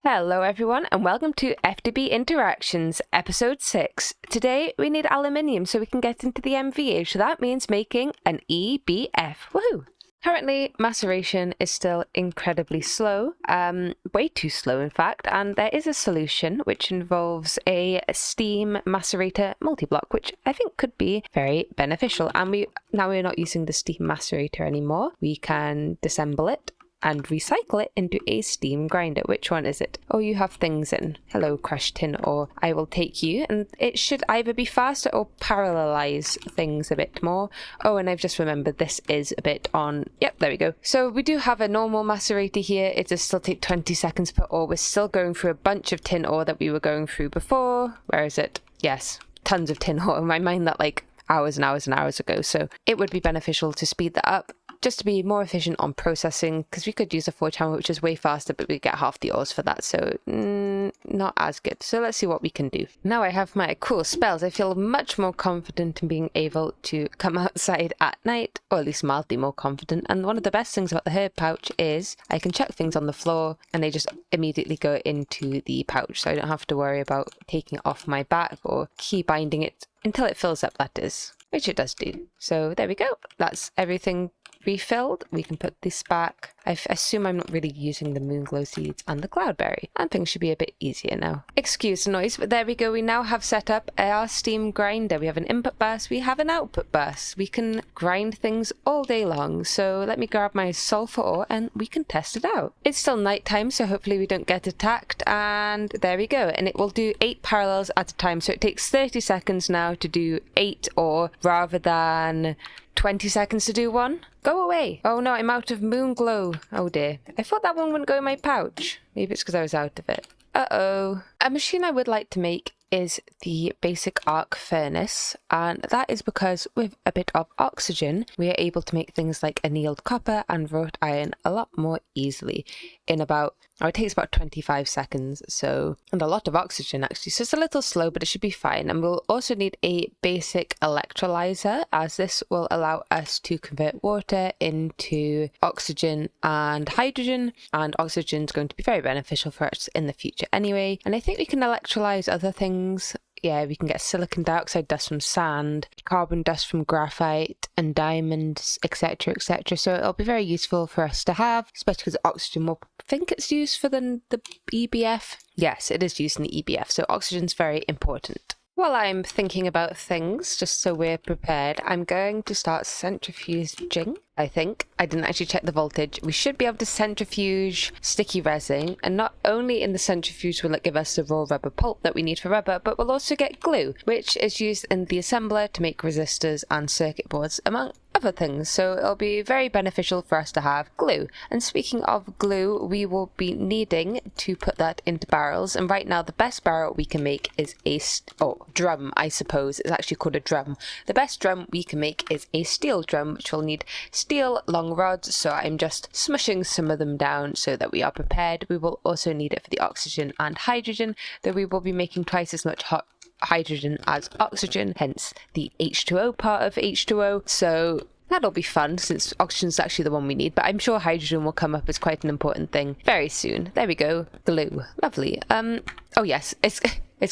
Hello everyone and welcome to FTB Interactions, episode 6. Today we need aluminium so we can get into the MVA, so that means making an EBF. Woohoo! Currently, maceration is still incredibly slow, way too slow in fact, and there is a solution which involves a steam macerator multi-block, which I think could be very beneficial. And we're not using the steam macerator anymore. We can disassemble it and recycle it into a steam grinder. Which one is it? Oh, you have things in. Hello, crushed tin, or I will take you. And it should either be faster or parallelize things a bit more. Oh, and I've just remembered this is a bit on... Yep, there we go. So we do have a normal macerator here. It does still take 20 seconds per ore. We're still going through a bunch of tin ore that we were going through before. Where is it? Yes, tons of tin ore. In my mind, that like hours and hours and hours ago. So it would be beneficial to speed that up, just to be more efficient on processing, because we could use a 4-channel, which is way faster, but we get half the ores for that, so not as good. So let's see what we can do. Now I have my cool spells. I feel much more confident in being able to come outside at night, or at least mildly more confident. And one of the best things about the herb pouch is I can chuck things on the floor and they just immediately go into the pouch, so I don't have to worry about taking it off my back or key binding it until it fills up, that is, which it does do. So there we go. That's everything refilled. We can put this back. I assume I'm not really using the moonglow seeds and the cloudberry, and things should be a bit easier now. Excuse the noise, but there we go. We now have set up our steam grinder. We have an input bus, we have an output bus. We can grind things all day long. So let me grab my sulfur ore and we can test it out. It's still nighttime, so hopefully we don't get attacked, and there we go. And it will do 8 parallels at a time, so it takes 30 seconds now to do 8 ore rather than 20 seconds to do 1. Go away. Oh no, I'm out of moon glow. Oh dear. I thought that one wouldn't go in my pouch. Maybe it's because I was out of it. Uh-oh. A machine I would like to make is the basic arc furnace, and that is because with a bit of oxygen we are able to make things like annealed copper and wrought iron a lot more easily in about, it takes about 25 seconds, so, and a lot of oxygen actually, so it's a little slow, but it should be fine. And we'll also need a basic electrolyzer, as this will allow us to convert water into oxygen and hydrogen, and oxygen is going to be very beneficial for us in the future anyway. And I think we can electrolyze other things. Yeah, we can get silicon dioxide dust from sand, carbon dust from graphite and diamonds, etc, etc. So it'll be very useful for us to have, especially because oxygen will, I think it's used for the EBF. Yes, it is used in the EBF, so oxygen's very important. While I'm thinking about things, just so we're prepared, I'm going to start centrifuging, I think. I didn't actually check the voltage. We should be able to centrifuge sticky resin, and not only in the centrifuge will it give us the raw rubber pulp that we need for rubber, but we'll also get glue, which is used in the assembler to make resistors and circuit boards, among other things. So it'll be very beneficial for us to have glue. And speaking of glue, we will be needing to put that into barrels, and right now the best barrel we can make is a drum, I suppose. It's actually called a drum. The best drum we can make is a steel drum, which will need steel long rods, so I'm just smushing some of them down so that we are prepared. We will also need it for the oxygen and hydrogen, though we will be making twice as much hydrogen as oxygen, hence the H2O part of H2O. So that'll be fun, since oxygen's actually the one we need, but I'm sure hydrogen will come up as quite an important thing very soon. There we go. Glue. Lovely. Oh yes, it's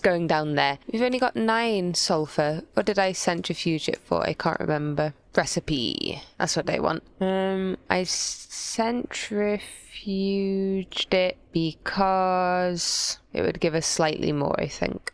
going down there. We've only got 9 sulfur. What did I centrifuge it for? I can't remember. Recipe. That's what I want. I centrifuged it because it would give us slightly more, I think.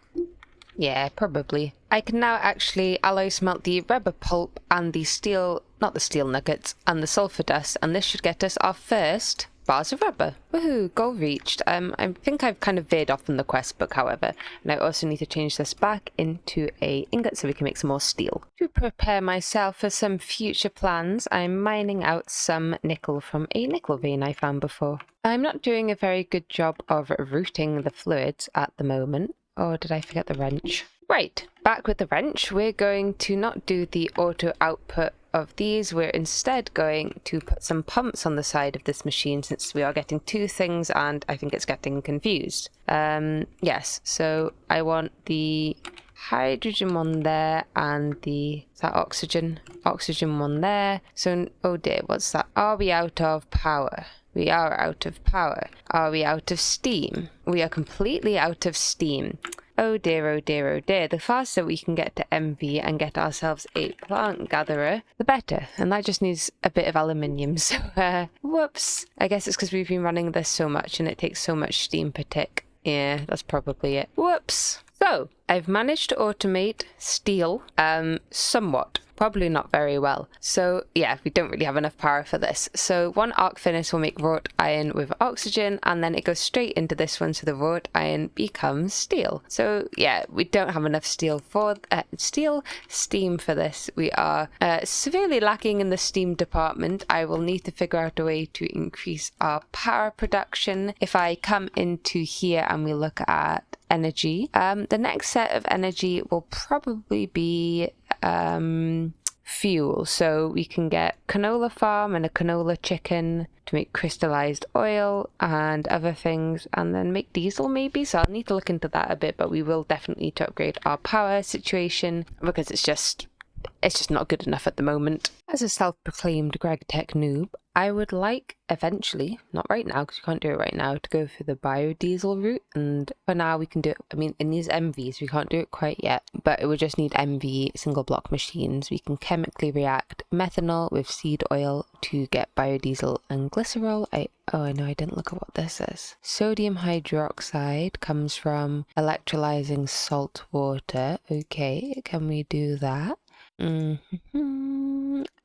Yeah, probably. I can now actually alloy smelt the rubber pulp and the steel, not the steel nuggets, and the sulfur dust, and this should get us our first bars of rubber. Woohoo, goal reached. I think I've kind of veered off from the quest book, however, and I also need to change this back into a ingot so we can make some more steel. To prepare myself for some future plans, I'm mining out some nickel from a nickel vein I found before. I'm not doing a very good job of routing the fluids at the moment. Or did I forget the wrench? Right, back with the wrench. We're going to not do the auto output of these. We're instead going to put some pumps on the side of this machine, since we are getting 2 things and I think it's getting confused. Yes, so I want the hydrogen one there and the, is that oxygen one there. So, oh dear, what's that? Are we out of power? We are out of power. Are we out of steam? We are completely out of steam. Oh dear, oh dear, oh dear. The faster we can get to MV and get ourselves a plant gatherer, the better. And that just needs a bit of aluminium. So, whoops. I guess it's because we've been running this so much and it takes so much steam per tick. Yeah, that's probably it. Whoops. So, I've managed to automate steel, somewhat. Probably not very well. So yeah, we don't really have enough power for this. So one arc furnace will make wrought iron with oxygen, and then it goes straight into this one, so the wrought iron becomes steel. So yeah, we don't have enough steam for this. We are severely lacking in the steam department. I will need to figure out a way to increase our power production. If I come into here and we look at energy, the next set of energy will probably be fuel. So we can get canola farm and a canola chicken to make crystallized oil and other things, and then make diesel maybe. So I'll need to look into that a bit, but we will definitely need to upgrade our power situation because it's just not good enough at the moment. As a self-proclaimed GregTech noob, I would like eventually, not right now because you can't do it right now, to go for the biodiesel route. And for now we can do it, I mean, in these MVs we can't do it quite yet, but it would just need MV single block machines. We can chemically react methanol with seed oil to get biodiesel and glycerol. I know I didn't look at what this is. Sodium hydroxide comes from electrolyzing salt water. Okay, can we do that?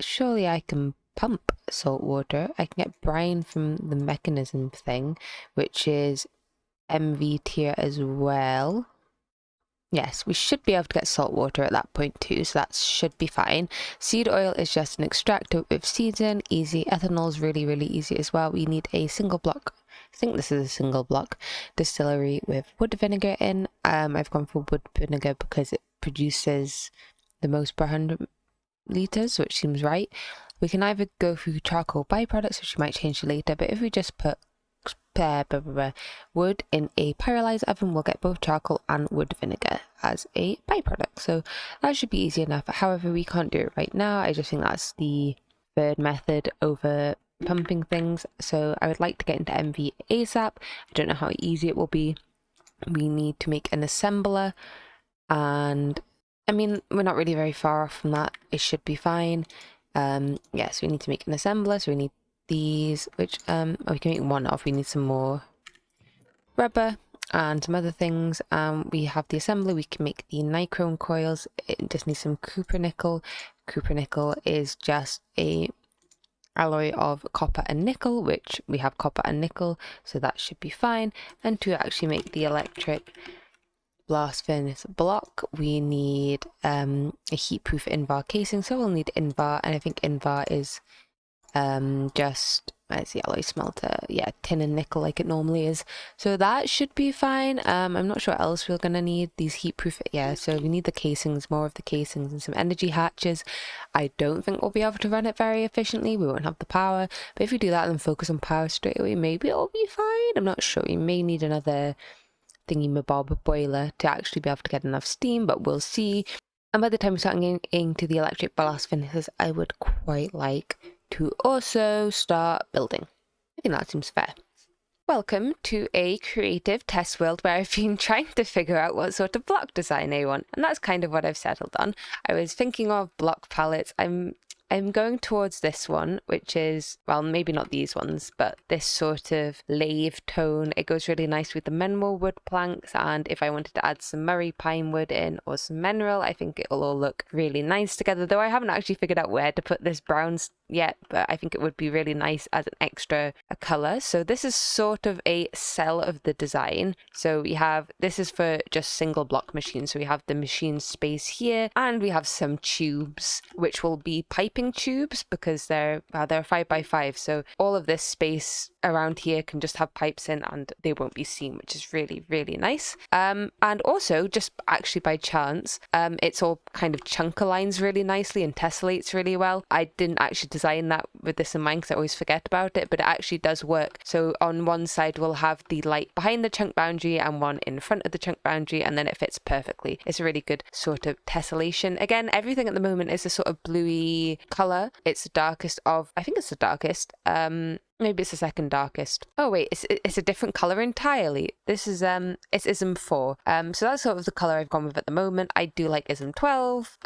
Surely I can pump salt water. I can get brine from the mechanism thing, which is MV tier as well. Yes, we should be able to get salt water at that point too, so that should be fine. Seed oil is just an extractor with seeds in. Easy. Ethanol is really, really easy as well. We need a single block. I think this is a single block distillery with wood vinegar in. I've gone for wood vinegar because it produces the most per 100 litres, which seems right. We can either go through charcoal byproducts, which we might change later, but if we just put wood in a pyrolyzer oven, we'll get both charcoal and wood vinegar as a byproduct. So that should be easy enough. However, we can't do it right now. I just think that's the third method over pumping things. So I would like to get into MV ASAP. I don't know how easy it will be. We need to make an assembler, and I mean, we're not really very far off from that. It should be fine. Yes, we need to make an assembler, so we need these, which we can make one of. We need some more rubber and some other things. We have the assembler. We can make the nichrome coils. It just needs some cupronickel. Cupronickel is just a alloy of copper and nickel, which we have copper and nickel, so that should be fine. And to actually make the electric blast furnace block, we need a heat-proof Invar casing, so we'll need Invar, and I think Invar is just, where's the alloy smelter? Yeah, tin and nickel like it normally is, so that should be fine. I'm not sure what else we're gonna need. These heat-proof, yeah, so we need the casings, more of the casings, and some energy hatches. I don't think we'll be able to run it very efficiently. We won't have the power, but if we do that and focus on power straight away, maybe it'll be fine. I'm not sure. We may need another thingy-mabob boiler to actually be able to get enough steam, but we'll see. And by the time we start getting into the electric blast furnaces, I would quite like to also start building. I think that seems fair. Welcome to a creative test world where I've been trying to figure out what sort of block design I want, and that's kind of what I've settled on. I was thinking of block palettes. I'm going towards this one, which is, well, maybe not these ones, but this sort of lathe tone. It goes really nice with the mineral wood planks, and if I wanted to add some Murray pine wood in or some mineral, I think it'll all look really nice together, though I haven't actually figured out where to put this brown yet, but I think it would be really nice as an extra colour. So this is sort of a cell of the design. So we have, this is for just single block machines, so we have the machine space here, and we have some tubes, which will be piping tubes because they're 5x5, so all of this space around here can just have pipes in and they won't be seen, which is really, really nice. And also, just actually by chance, it's all kind of chunker-lines really nicely and tessellates really well. I didn't actually design that with this in mind because I always forget about it, but it actually does work. So on one side we'll have the light behind the chunk boundary and one in front of the chunk boundary, and then it fits perfectly. It's a really good sort of tessellation. Again, everything at the moment is a sort of bluey colour. It's the darkest of, I think it's the darkest. Maybe it's the second darkest. Oh wait, it's a different color entirely. This is it's ISM 4. So that's sort of the color I've gone with at the moment. I do like ISM 12.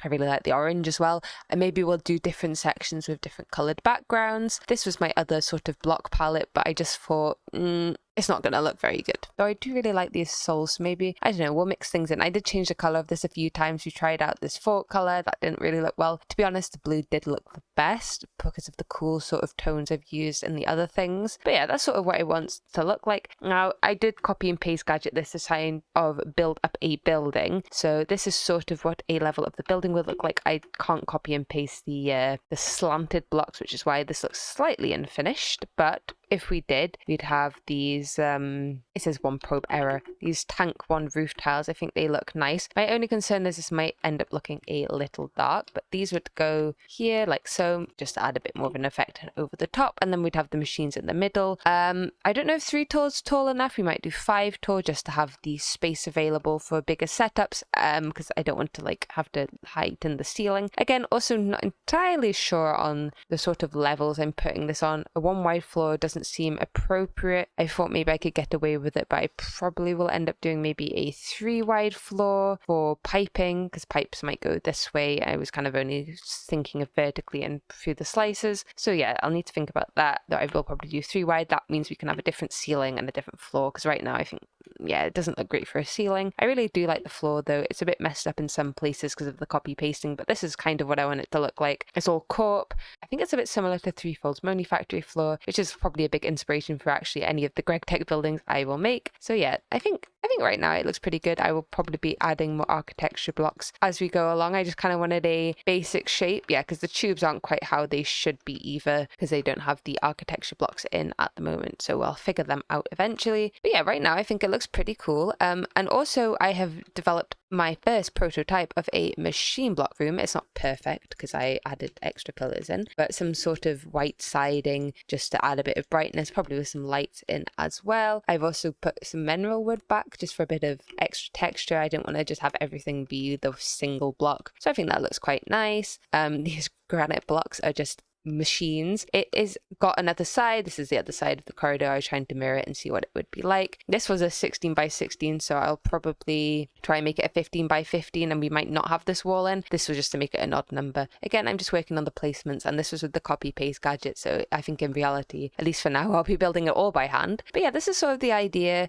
I really like the orange as well. And maybe we'll do different sections with different colored backgrounds. This was my other sort of block palette, but I just thought, it's not going to look very good. Though I do really like these soles, so maybe, I don't know, we'll mix things in. I did change the color of this a few times. We tried out this fork color. That didn't really look well. To be honest, the blue did look the best because of the cool sort of tones I've used in the other things. But yeah, that's sort of what I want to look like. Now, I did copy and paste gadget this design of build up a building. So this is sort of what a level of the building would look like. I can't copy and paste the slanted blocks, which is why this looks slightly unfinished. But if we did, we'd have these, it says one probe error, these tank 1 roof tiles. I think they look nice. My only concern is this might end up looking a little dark, but these would go here like so, just to add a bit more of an effect over the top, and then we'd have the machines in the middle. I don't know if 3 tall's tall enough. We might do 5 tall just to have the space available for bigger setups, because I don't want to like have to heighten the ceiling. Again, also not entirely sure on the sort of levels I'm putting this on. A 1 wide floor doesn't seem appropriate. I thought maybe I could get away with it, but I probably will end up doing maybe a 3 wide floor for piping, because pipes might go this way. I was kind of only thinking of vertically and through the slices. So yeah, I'll need to think about that, though I will probably do 3 wide. That means we can have a different ceiling and a different floor, because right now I think, yeah, it doesn't look great for a ceiling. I really do like the floor though. It's a bit messed up in some places because of the copy pasting, but this is kind of what I want it to look like. It's all corp. I think it's a bit similar to Threefold's Moni factory floor, which is probably a big inspiration for actually any of the Greg Tech buildings I will make. So yeah, I think right now it looks pretty good. I will probably be adding more architecture blocks as we go along. I just kind of wanted a basic shape, yeah, because the tubes aren't quite how they should be either, because they don't have the architecture blocks in at the moment. So I'll figure them out eventually. But yeah, right now I think it looks pretty cool. And also I have developed my first prototype of a machine block room. It's not perfect because I added extra pillars in, but some sort of white siding just to add a bit of brightness, probably with some lights in as well. I've also put some mineral wood back just for a bit of extra texture. I didn't want to just have everything be the single block, so I think that looks quite nice. These granite blocks are just machines. It is got another side. This is the other side of the corridor. I was trying to mirror it and see what it would be like. This was a 16 by 16, so I'll probably try and make it a 15 by 15, and we might not have this wall in. This was just to make it an odd number. Again, I'm just working on the placements, and this was with the copy paste gadget, so I think in reality, at least for now, I'll be building it all by hand. But yeah, this is sort of the idea,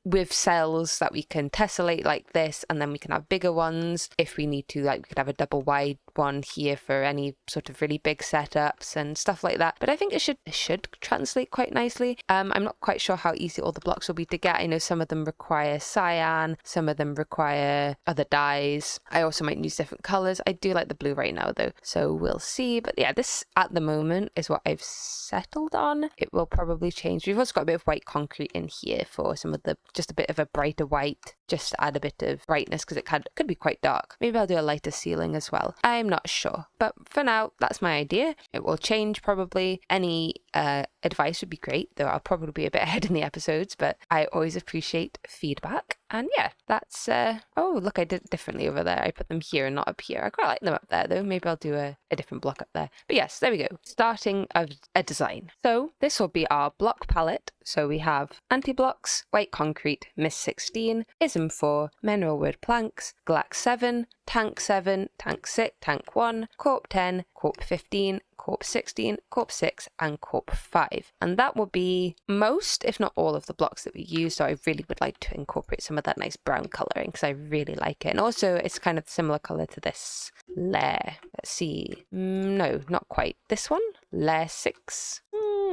with cells that we can tessellate like this, and then we can have bigger ones if we need to. Like we could have a double wide one here for any sort of really big setups and stuff like that. But I think it should translate quite nicely. I'm not quite sure how easy all the blocks will be to get. I know some of them require cyan, some of them require other dyes. I also might use different colors. I do like the blue right now though, so we'll see. But yeah, this at the moment is what I've settled on. It will probably change. We've also got a bit of white concrete in here for some of the, just a bit of a brighter white, just to add a bit of brightness because it could be quite dark. Maybe I'll do a lighter ceiling as well. I'm not sure, but for now that's my idea. It will change probably. Any advice would be great, though I'll probably be a bit ahead in the episodes, but I always appreciate feedback. And yeah, that's oh look, I did it differently over there. I put them here and not up here. I quite like them up there though. Maybe I'll do a different block up there. But yes, there we go, starting of a design. So this will be our block palette. So we have anti-blocks, white concrete, Mist 16, ISM 4, mineral wood planks, Glax 7, Tank 7, Tank 6, Tank 1, Corp 10, Corp 15, Corp 16, Corp 6, and Corp 5. And that will be most, if not all, of the blocks that we use. So I really would like to incorporate some of that nice brown colouring because I really like it. And also it's kind of similar colour to this layer. Let's see. No, not quite. This one? Layer 6?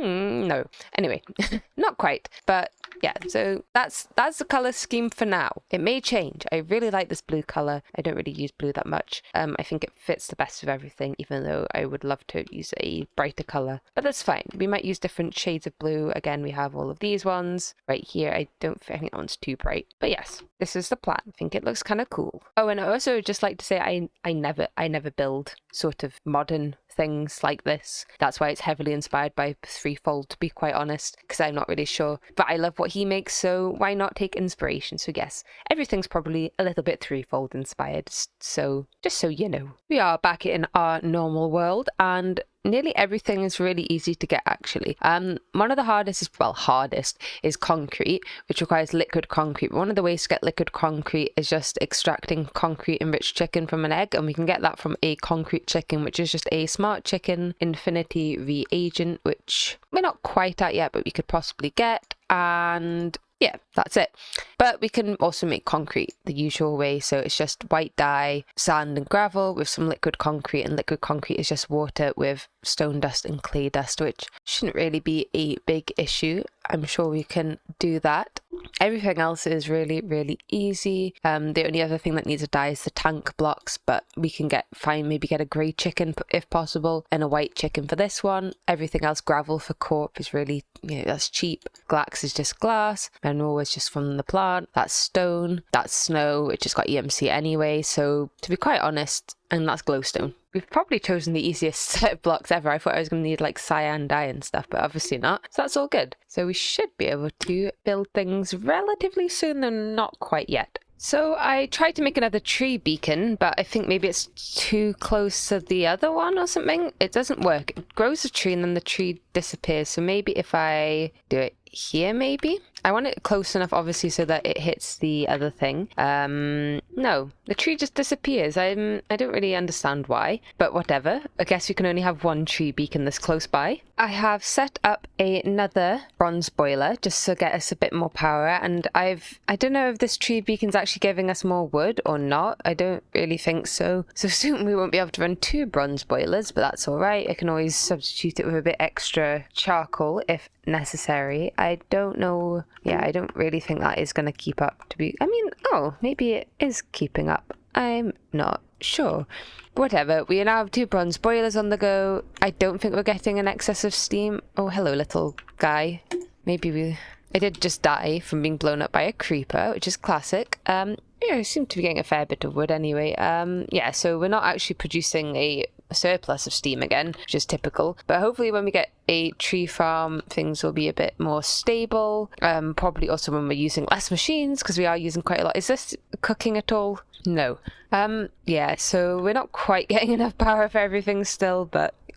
No. Anyway, not quite. But yeah, so that's the color scheme for now. It may change. I really like this blue color. I don't really use blue that much. I think it fits the best of everything, even though I would love to use a brighter color. But that's fine. We might use different shades of blue. Again, we have all of these ones right here. I think that one's too bright. But yes, this is the plan. I think it looks kind of cool. Oh, and I also just like to say I never build sort of modern things like this. That's why it's heavily inspired by Threefold, to be quite honest, because I'm not really sure. But I love what he makes, so why not take inspiration? So yes, everything's probably a little bit Threefold inspired, so just so you know. We are back in our normal world, and nearly everything is really easy to get actually. One of the hardest is concrete, which requires liquid concrete. But one of the ways to get liquid concrete is just extracting concrete enriched chicken from an egg, and we can get that from a concrete chicken, which is just a Smart Chicken Infinity reagent, which we're not quite at yet, but we could possibly get. And yeah, that's it. But we can also make concrete the usual way. So it's just white dye, sand and gravel with some liquid concrete. And liquid concrete is just water with stone dust and clay dust, which shouldn't really be a big issue. I'm sure we can do that. Everything else is really, really easy. The only other thing that needs to dye is the tank blocks, but we can maybe get a grey chicken if possible and a white chicken for this one. Everything else, gravel for corp is really, that's cheap. Glax is just glass. Mineral is just from the plant. That's stone. That's snow, which has got EMC anyway. So to be quite honest, and that's glowstone. We've probably chosen the easiest set of blocks ever. I thought I was going to need like cyan dye and stuff, but obviously not. So that's all good. So we should be able to build things relatively soon, though not quite yet. So I tried to make another tree beacon, but I think maybe it's too close to the other one or something. It doesn't work. It grows a tree and then the tree disappears. So maybe if I do it here, maybe? I want it close enough, obviously, so that it hits the other thing. No, the tree just disappears. I don't really understand why, but whatever. I guess we can only have one tree beacon this close by. I have set up another bronze boiler just to get us a bit more power, and I don't know if this tree beacon's actually giving us more wood or not. I don't really think so. So soon we won't be able to run 2 bronze boilers, but that's all right. I can always substitute it with a bit extra charcoal if necessary. I don't know. Yeah, I don't really think that is going to keep up to be. Maybe it is keeping up. I'm not sure. Whatever. We now have 2 bronze boilers on the go. I don't think we're getting an excess of steam. Oh, hello, little guy. I did just die from being blown up by a creeper, which is classic. I seem to be getting a fair bit of wood anyway. So we're not actually producing a surplus of steam again, which is typical. But hopefully when we get a tree farm, things will be a bit more stable. Probably also when we're using less machines, because we are using quite a lot. Is this cooking at all? No. So we're not quite getting enough power for everything still,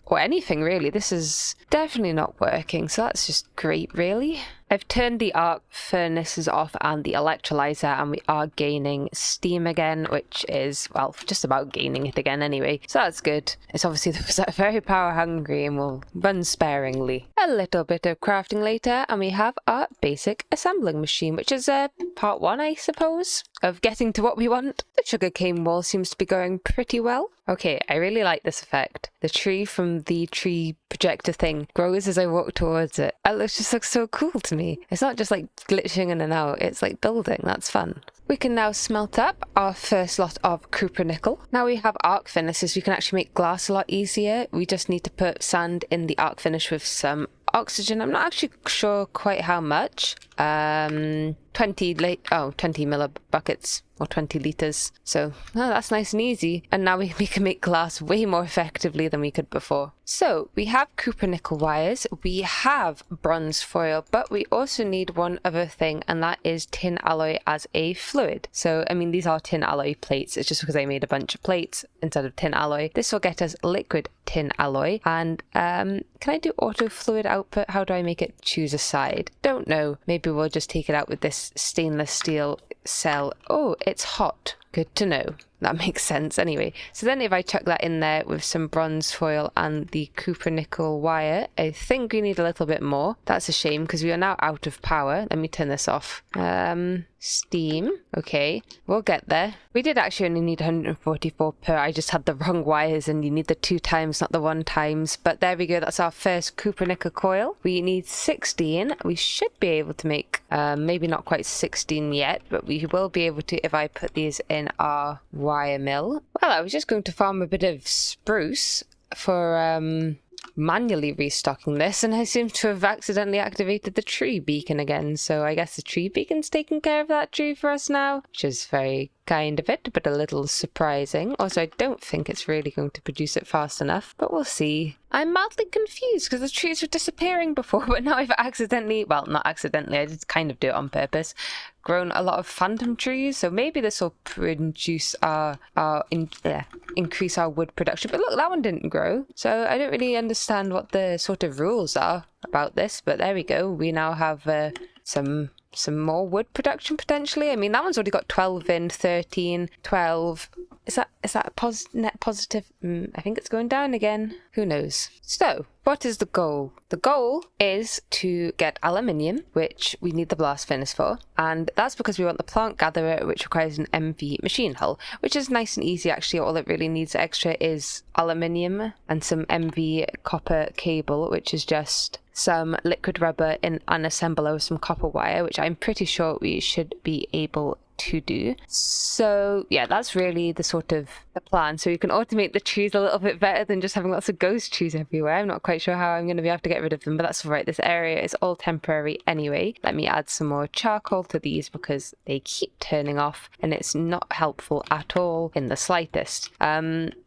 or anything really. This is definitely not working, so that's just great, really. I've turned the arc furnaces off and the electrolyzer, and we are gaining steam again, which is, well, just about gaining it again anyway. So that's good. It's obviously very power hungry and will run sparingly. A little bit of crafting later, and we have our basic assembling machine, which is part 1, I suppose, of getting to what we want. The sugarcane wall seems to be going pretty well. Okay, I really like this effect. The tree from the tree projector thing grows as I walk towards it. It just looks so cool to me. It's not just like glitching in and out, it's like building. That's fun. We can now smelt up our first lot of cupronickel. Now we have arc furnaces, we can actually make glass a lot easier. We just need to put sand in the arc finish with some oxygen. I'm not actually sure quite how much. 20 millibuckets or 20 litres. So that's nice and easy. And now we can make glass way more effectively than we could before. So we have cupronickel wires, we have bronze foil, but we also need one other thing, and that is tin alloy as a fluid. So, these are tin alloy plates. It's just because I made a bunch of plates instead of tin alloy. This will get us liquid tin alloy. And can I do auto fluid output? How do I make it choose a side? Don't know. Maybe we'll just take it out with this stainless steel cell. Oh, it's hot. Good to know. That makes sense anyway. So then if I chuck that in there with some bronze foil and the cupronickel wire, I think we need a little bit more. That's a shame because we are now out of power. Let me turn this off. Steam. Okay, we'll get there. We did actually only need 144 per. I just had the wrong wires and you need the 2 times, not the 1 times. But there we go. That's our first cupronickel coil. We need 16. We should be able to make, maybe not quite 16 yet, but we will be able to if I put these in our wire mill. Well, I was just going to farm a bit of spruce for manually restocking this, and I seem to have accidentally activated the tree beacon again, so I guess the tree beacon's taking care of that tree for us now, which is very kind of it, but a little surprising. Also, I don't think it's really going to produce it fast enough, but we'll see. I'm mildly confused because the trees were disappearing before, but now I've accidentally, well, not accidentally, I did kind of do it on purpose, grown a lot of phantom trees. So maybe this will produce increase our wood production. But look, that one didn't grow. So I don't really understand what the sort of rules are about this, but there we go. We now have some more wood production potentially. I mean, that one's already got 12 in, 13, 12. Is that a net positive? I think it's going down again. Who knows? So, what is the goal? The goal is to get aluminium, which we need the blast furnace for, and that's because we want the plant gatherer, which requires an MV machine hull, which is nice and easy actually. All it really needs extra is aluminium and some MV copper cable, which is just some liquid rubber in an assembler with some copper wire, which I'm pretty sure we should be able to do. So yeah, that's really the sort of the plan. So you can automate the trees a little bit better than just having lots of ghost trees everywhere. I'm not quite sure how I'm going to be able to get rid of them, but that's all right. This area is all temporary anyway. Let me add some more charcoal to these because they keep turning off and it's not helpful at all in the slightest.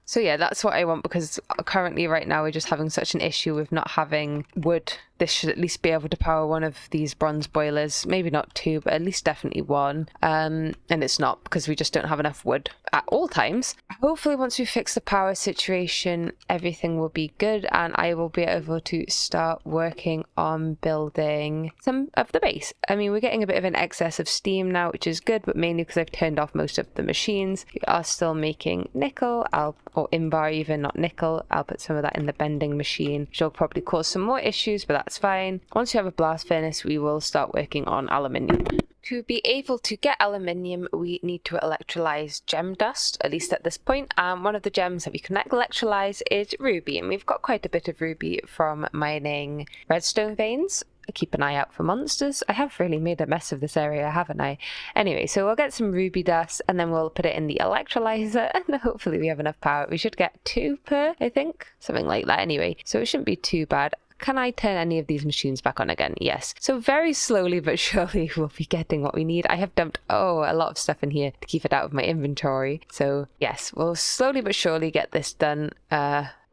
So yeah, that's what I want, because currently right now we're just having such an issue with not having wood. This should at least be able to power one of these bronze boilers. Maybe not two, but at least definitely one. And it's not, because we just don't have enough wood at all times. Hopefully once we fix the power situation, everything will be good and I will be able to start working on building some of the base. I mean, we're getting a bit of an excess of steam now, which is good, but mainly because I've turned off most of the machines. We are still making nickel, or invar even, not nickel. I'll put some of that in the bending machine, which will probably cause some more issues, but that's fine. Once we have a blast furnace, we will start working on aluminium. To be able to get aluminium, we need to electrolyze gem dust, at least at this point. One of the gems that we can electrolyze is ruby, and we've got quite a bit of ruby from mining redstone veins. Keep an eye out for monsters. I have really made a mess of this area, haven't I? Anyway, so we'll get some ruby dust and then we'll put it in the electrolyzer and hopefully we have enough power. We should get 2 per, I think. Something like that anyway. So it shouldn't be too bad. Can I turn any of these machines back on again? Yes. So very slowly but surely we'll be getting what we need. I have dumped, a lot of stuff in here to keep it out of my inventory. So yes, we'll slowly but surely get this done.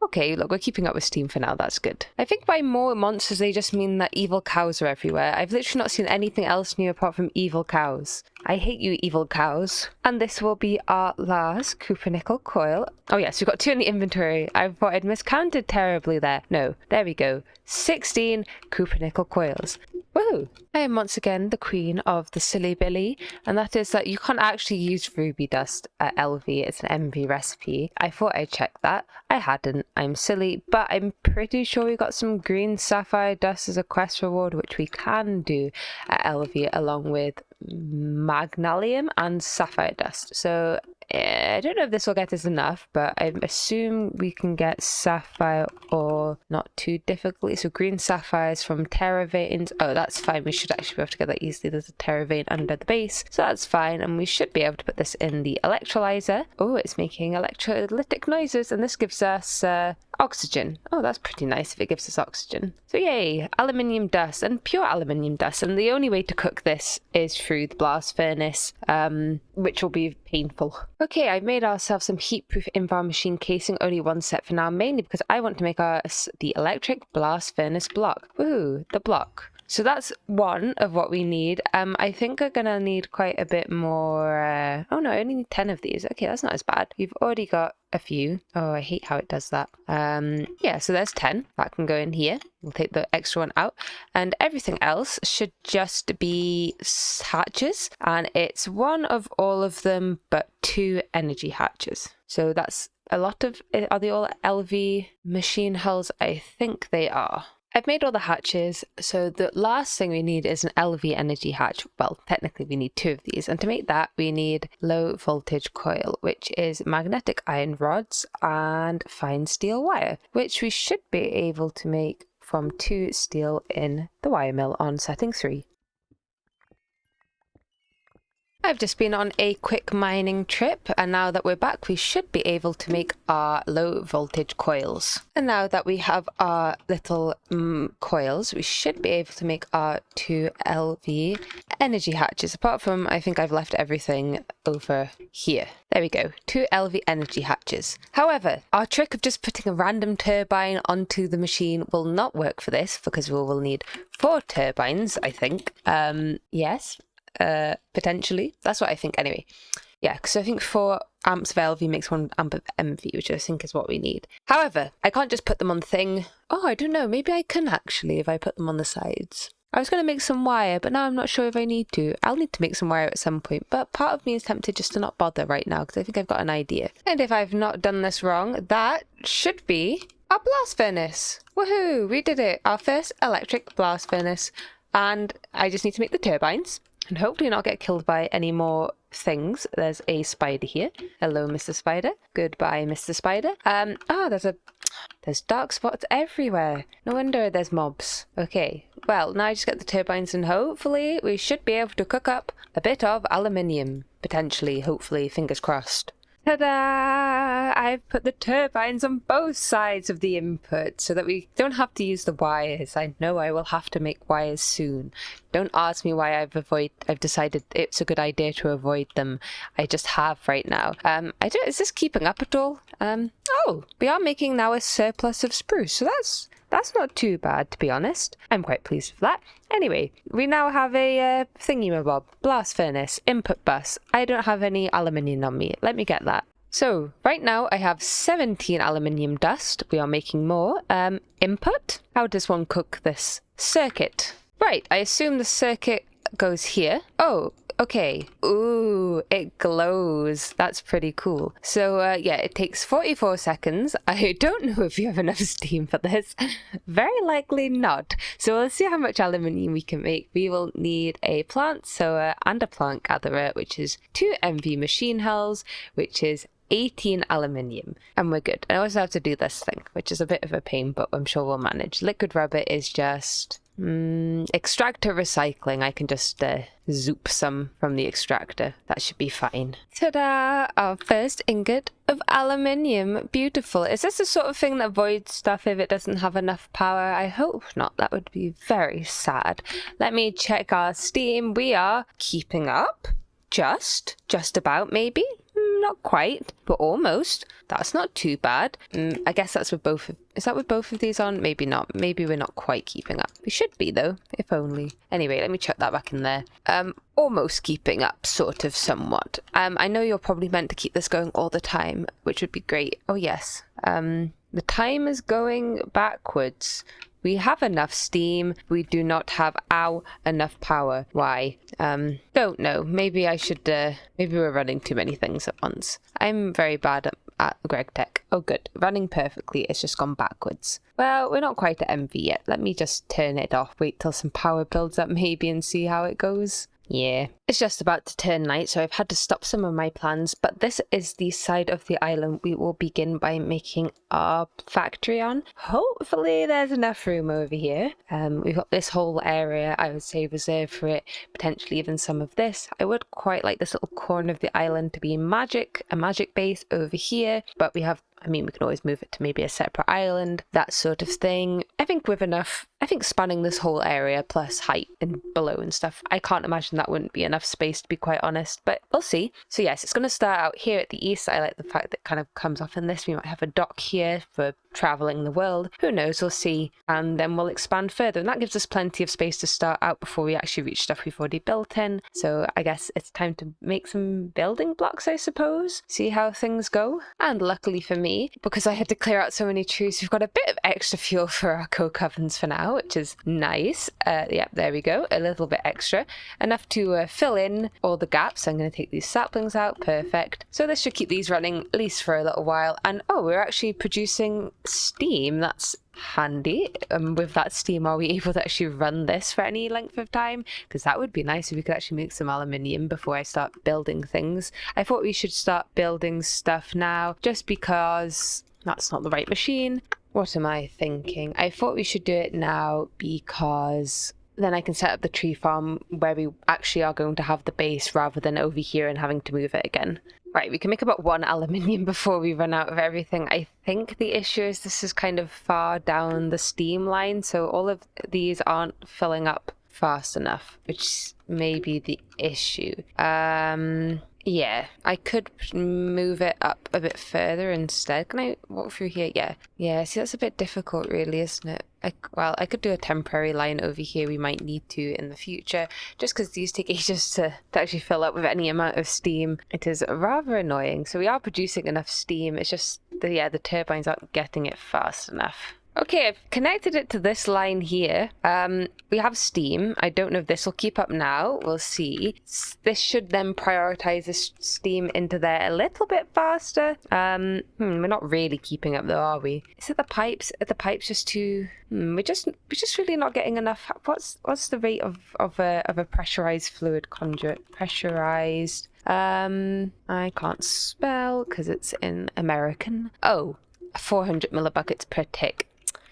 Okay, look, we're keeping up with Steam for now, that's good. I think by more monsters, they just mean that evil cows are everywhere. I've literally not seen anything else new apart from evil cows. I hate you, evil cows. And this will be our last copper nickel coil. Oh yes, we've got 2 in the inventory. I thought I'd miscounted terribly there. No, there we go. 16 copper nickel coils. Woohoo! I am once again the queen of the silly billy, and that is that you can't actually use ruby dust at LV. It's an MV recipe. I thought I'd check that. I hadn't. I'm silly, but I'm pretty sure we got some green sapphire dust as a quest reward, which we can do at LV along with magnesium and sapphire dust. So I don't know if this will get us enough, but I assume we can get sapphire or not too difficultly. So green sapphires from terra veins. Oh, that's fine. We should actually be able to get that easily. There's a terra vein under the base, so that's fine. And we should be able to put this in the electrolyzer. Oh, it's making electrolytic noises, and this gives us oxygen. Oh, that's pretty nice if it gives us oxygen. So yay, aluminium dust and pure aluminium dust. And the only way to cook this is through the blast furnace, which will be painful. Okay, I've made ourselves some heat-proof invar machine casing, only 1 set for now, mainly because I want to make us the electric blast furnace block. Woohoo, the block. So that's 1 of what we need. I think we're gonna need quite a bit more. Oh no, I only need 10 of these. Okay, that's not as bad. We've already got a few. Oh, I hate how it does that. Yeah, so there's 10. That can go in here. We'll take the extra one out. And everything else should just be hatches. And it's 1 of all of them, but 2 energy hatches. So that's a lot of... Are they all LV machine hulls? I think they are. I've made all the hatches, so the last thing we need is an LV energy hatch. Well, technically we need 2 of these, and to make that we need low voltage coil, which is magnetic iron rods and fine steel wire, which we should be able to make from 2 steel in the wire mill on setting 3. I've just been on a quick mining trip, and now that we're back, we should be able to make our low voltage coils. And now that we have our little coils, we should be able to make our 2LV energy hatches. Apart from, I think I've left everything over here. There we go, 2LV energy hatches. However, our trick of just putting a random turbine onto the machine will not work for this, because we will need 4 turbines, I think. Yes. Potentially. That's what I think anyway. Yeah, because I think 4 amps of LV makes 1 amp of MV, which I think is what we need. However, I can't just put them on the thing. Oh, I don't know. Maybe I can actually if I put them on the sides. I was going to make some wire, but now I'm not sure if I need to. I'll need to make some wire at some point, but part of me is tempted just to not bother right now because I think I've got an idea. And if I've not done this wrong, that should be our blast furnace. Woohoo! We did it. Our first electric blast furnace. And I just need to make the turbines. And hopefully not get killed by any more things. There's a spider here. Hello, Mr. Spider. Goodbye, Mr. Spider. There's dark spots everywhere. No wonder there's mobs. Okay, well, now I just get the turbines and hopefully we should be able to cook up a bit of aluminium. Potentially, hopefully, fingers crossed. Ta-da! I've put the turbines on both sides of the input so that we don't have to use the wires. I know I will have to make wires soon. Don't ask me why I've decided it's a good idea to avoid them. I just have right now. Is this keeping up at all? Oh, we are making now a surplus of spruce, so that's not too bad, to be honest. I'm quite pleased with that. Anyway, we now have a thingy-mabob, blast furnace, input bus. I don't have any aluminium on me. Let me get that. So, right now I have 17 aluminium dust. We are making more. Input? How does one cook this? Circuit. Right, I assume the circuit goes here. Oh, okay. Ooh, it glows. That's pretty cool. So, yeah, it takes 44 seconds. I don't know if you have enough steam for this. Very likely not. So we'll see how much aluminium we can make. We will need a plant sower and a plant gatherer, which is 2 MV machine hulls, which is 18 aluminium, and we're good. I also have to do this thing, which is a bit of a pain, but I'm sure we'll manage. Liquid rubber is just extractor recycling. I can just zoop some from the extractor. That should be fine. Ta-da! Our first ingot of aluminium. Beautiful. Is this the sort of thing that voids stuff if it doesn't have enough power? I hope not. That would be very sad. Let me check our steam. We are keeping up. Just about, maybe. Not quite, but almost. That's not too bad. I guess that's with both of... Is that with both of these on? Maybe not. Maybe we're not quite keeping up. We should be, though, if only. Anyway, let me chuck that back in there. Almost keeping up, sort of, somewhat. I know you're probably meant to keep this going all the time, which would be great. Oh, yes. The time is going backwards. We have enough steam. We do not have, enough power. Why? Don't know. Maybe I should, maybe we're running too many things at once. I'm very bad at Greg Tech. Oh, good. Running perfectly. It's just gone backwards. Well, we're not quite at MV yet. Let me just turn it off. Wait till some power builds up maybe and see how it goes. Yeah. It's just about to turn night, so I've had to stop some of my plans, but this is the side of the island we will begin by making our factory on. Hopefully there's enough room over here. We've got this whole area, I would say, reserved for it, potentially even some of this. I would quite like this little corner of the island to be a magic base over here, but we have, I mean, we can always move it to maybe a separate island, that sort of thing. I think with enough, spanning this whole area plus height and below and stuff, I can't imagine that wouldn't be enough space, to be quite honest, but we'll see. So yes, it's going to start out here at the east. I like the fact that it kind of comes off in this. We might have a dock here for traveling the world. Who knows? We'll see. And then we'll expand further. And that gives us plenty of space to start out before we actually reach stuff we've already built in. So I guess it's time to make some building blocks, I suppose. See how things go. And luckily for me, because I had to clear out so many trees, we've got a bit of extra fuel for our coke ovens for now, which is nice. Yep, there we go. A little bit extra. Enough to fill in all the gaps. I'm going to take these saplings out. Perfect. So this should keep these running at least for a little while. And oh, we're actually producing steam. That's handy. With that steam, are we able to actually run this for any length of time? Because that would be nice if we could actually make some aluminium before I start building things. I thought we should start building stuff now, just because that's not the right machine. What am I thinking? I thought we should do it now because then I can set up the tree farm where we actually are going to have the base rather than over here and having to move it again. Right, we can make about 1 aluminium before we run out of everything. I think the issue is this is kind of far down the steam line, so all of these aren't filling up fast enough, which may be the issue. Yeah, I could move it up a bit further instead. Can I walk through here? Yeah, see, that's a bit difficult really, isn't it? I could do a temporary line over here. We might need to in the future, just because these take ages to actually fill up with any amount of steam. It is rather annoying. So we are producing enough steam. It's just, the turbines aren't getting it fast enough. Okay, I've connected it to this line here. We have steam. I don't know if this will keep up now. We'll see. This should then prioritize the steam into there a little bit faster. We're not really keeping up though, are we? Is it the pipes? Are the pipes just too... we're just really not getting enough. What's the rate of a pressurized fluid conduit? Pressurized. I can't spell because it's in American. Oh, 400 millibuckets per tick.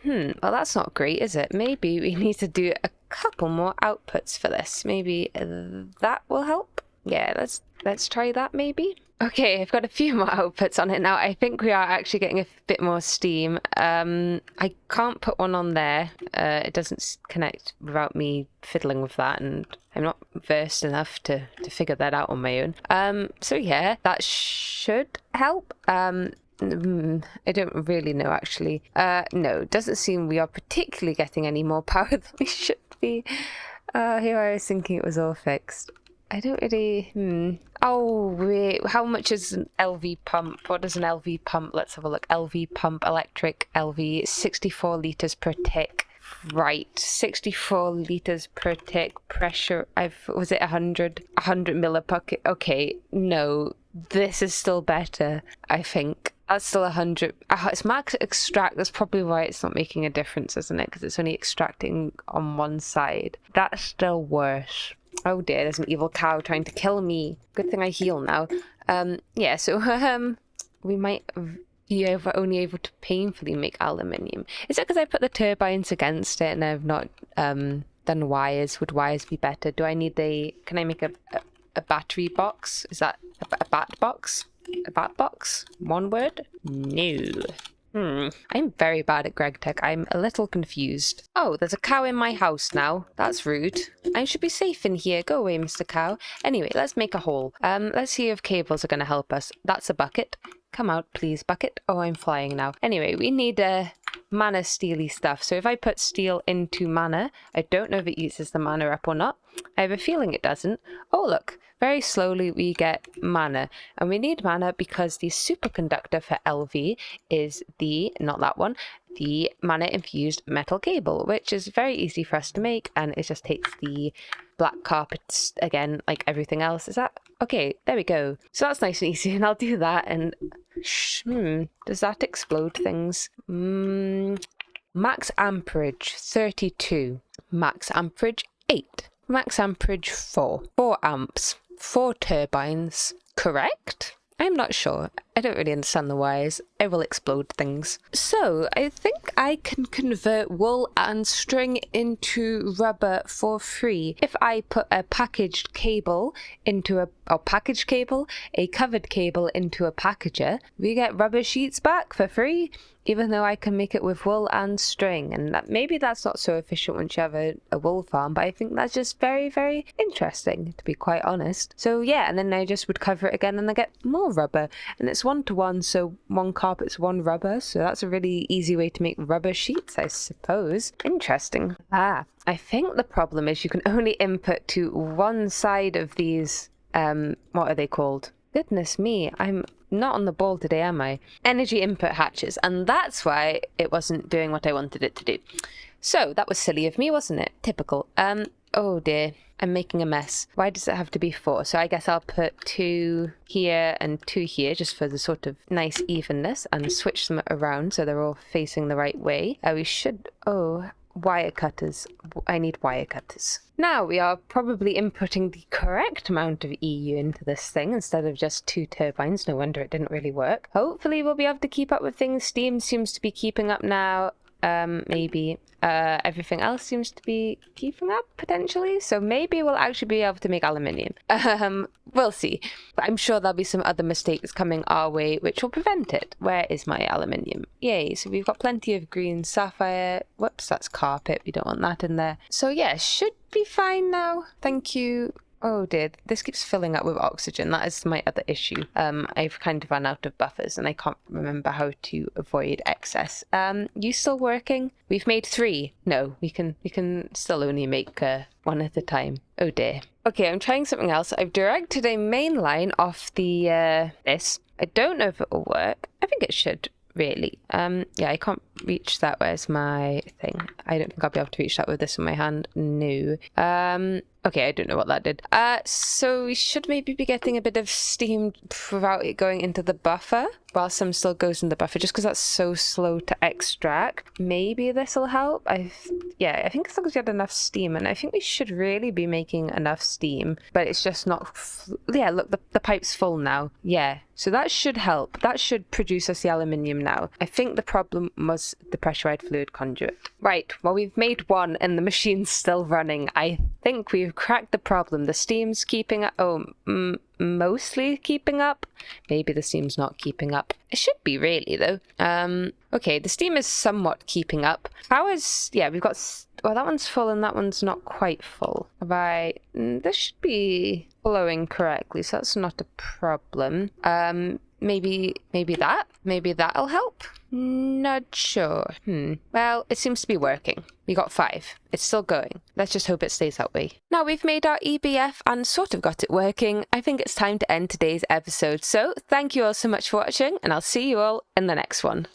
Well, that's not great, is it? Maybe we need to do a couple more outputs for this. Maybe that will help. Yeah, let's try that maybe. Okay, I've got a few more outputs on it now. I think we are actually getting a bit more steam. I can't put one on there. It doesn't connect without me fiddling with that, and I'm not versed enough to figure that out on my own. So yeah, that should help. I don't really know actually. No, it doesn't seem we are particularly getting any more power than we should be. Here I was thinking it was all fixed. I don't really... Oh, wait. How much is an LV pump? What is an LV pump? Let's have a look. LV pump, electric, LV, 64 litres per tick. Right, 64 litres per tick. Pressure, was it 100 millibucket? Okay, no, this is still better, I think. That's still 100. It's max extract. That's probably why it's not making a difference, isn't it? Because it's only extracting on one side. That's still worse. Oh dear, there's an evil cow trying to kill me. Good thing I heal now. Yeah, so we might be only able to painfully make aluminium. Is it because I put the turbines against it and I've not done wires? Would wires be better? Do I need can I make a battery box? Is that a bat box? A bat box? One word? No. I'm very bad at GregTech. I'm a little confused. Oh, there's a cow in my house now. That's rude. I should be safe in here. Go away, Mr. Cow. Anyway, let's make a hole. Let's see if cables are going to help us. That's a bucket. Come out, please, bucket. Oh, I'm flying now. Anyway, we need mana steely stuff. So if I put steel into mana, I don't know if it uses the mana up or not. I have a feeling it doesn't. Oh, look. Very slowly we get mana, and we need mana because the superconductor for LV is not that one, the mana infused metal cable, which is very easy for us to make, and it just takes the black carpets again, like everything else. Is that okay? There we go. So that's nice and easy, and I'll do that. And does that explode things? Max amperage 32, max amperage 8, max amperage 4 amps. 4 turbines, correct? I'm not sure. I don't really understand the wires. I will explode things. So, I think I can convert wool and string into rubber for free. If I put a packaged cable into a covered cable into a packager, we get rubber sheets back for free, even though I can make it with wool and string. And maybe that's not so efficient once you have a wool farm, but I think that's just very, very interesting, to be quite honest. So yeah, and then I just would cover it again and I get more rubber. And it's 1-to-1, so 1 carpet's 1 rubber. So that's a really easy way to make rubber sheets, I suppose. Interesting. I think the problem is you can only input to one side of these, what are they called? Goodness me, I'm not on the ball today, am I? Energy input hatches, and that's why it wasn't doing what I wanted it to do. So that was silly of me, wasn't it? Typical. Oh dear, I'm making a mess. Why does it have to be 4? So I guess I'll put 2 here and 2 here, just for the sort of nice evenness, and switch them around so they're all facing the right way. We should... wire cutters. I need wire cutters. Now we are probably inputting the correct amount of EU into this thing instead of just 2 turbines. No wonder it didn't really work. Hopefully we'll be able to keep up with things. Steam seems to be keeping up now. maybe. Everything else seems to be keeping up, potentially. So maybe we'll actually be able to make aluminium. We'll see. But I'm sure there'll be some other mistakes coming our way which will prevent it. Where is my aluminium? Yay, so we've got plenty of green sapphire. Whoops, that's carpet. We don't want that in there. So yeah, should be fine now. Thank you. Oh dear, this keeps filling up with oxygen. That is my other issue. I've kind of run out of buffers and I can't remember how to avoid excess. You still working? We've made 3. No, we can still only make 1 at a time. Oh dear. Okay, I'm trying something else. I've directed a main line off the this. I don't know if it will work. I think it should. Really. Yeah, I can't reach that. Where's my thing? I don't think I'll be able to reach that with this in my hand. No. Okay, I don't know what that did. So we should maybe be getting a bit of steam without it going into the buffer, while some still goes in the buffer, just because that's so slow to extract. Maybe this will help. Yeah, I think as long as we had enough steam, and I think we should really be making enough steam, but it's just not. Yeah, look, the pipe's full now. Yeah, so that should help. That should produce us the aluminium now. I think the problem was the pressurized fluid conduit. Right, well, we've made 1 and the machine's still running. I think we've cracked the problem. The steam's keeping up. Oh, mostly keeping up. Maybe the steam's not keeping up. It should be really though. Okay, the steam is somewhat keeping up. How is... Yeah, we've got... Well, that one's full and that one's not quite full. This should be flowing correctly, so that's not a problem. Maybe that? Maybe that'll help? Not sure. Well, it seems to be working. We got 5. It's still going. Let's just hope it stays that way. Now we've made our EBF and sort of got it working. I think it's time to end today's episode. So thank you all so much for watching, and I'll see you all in the next one.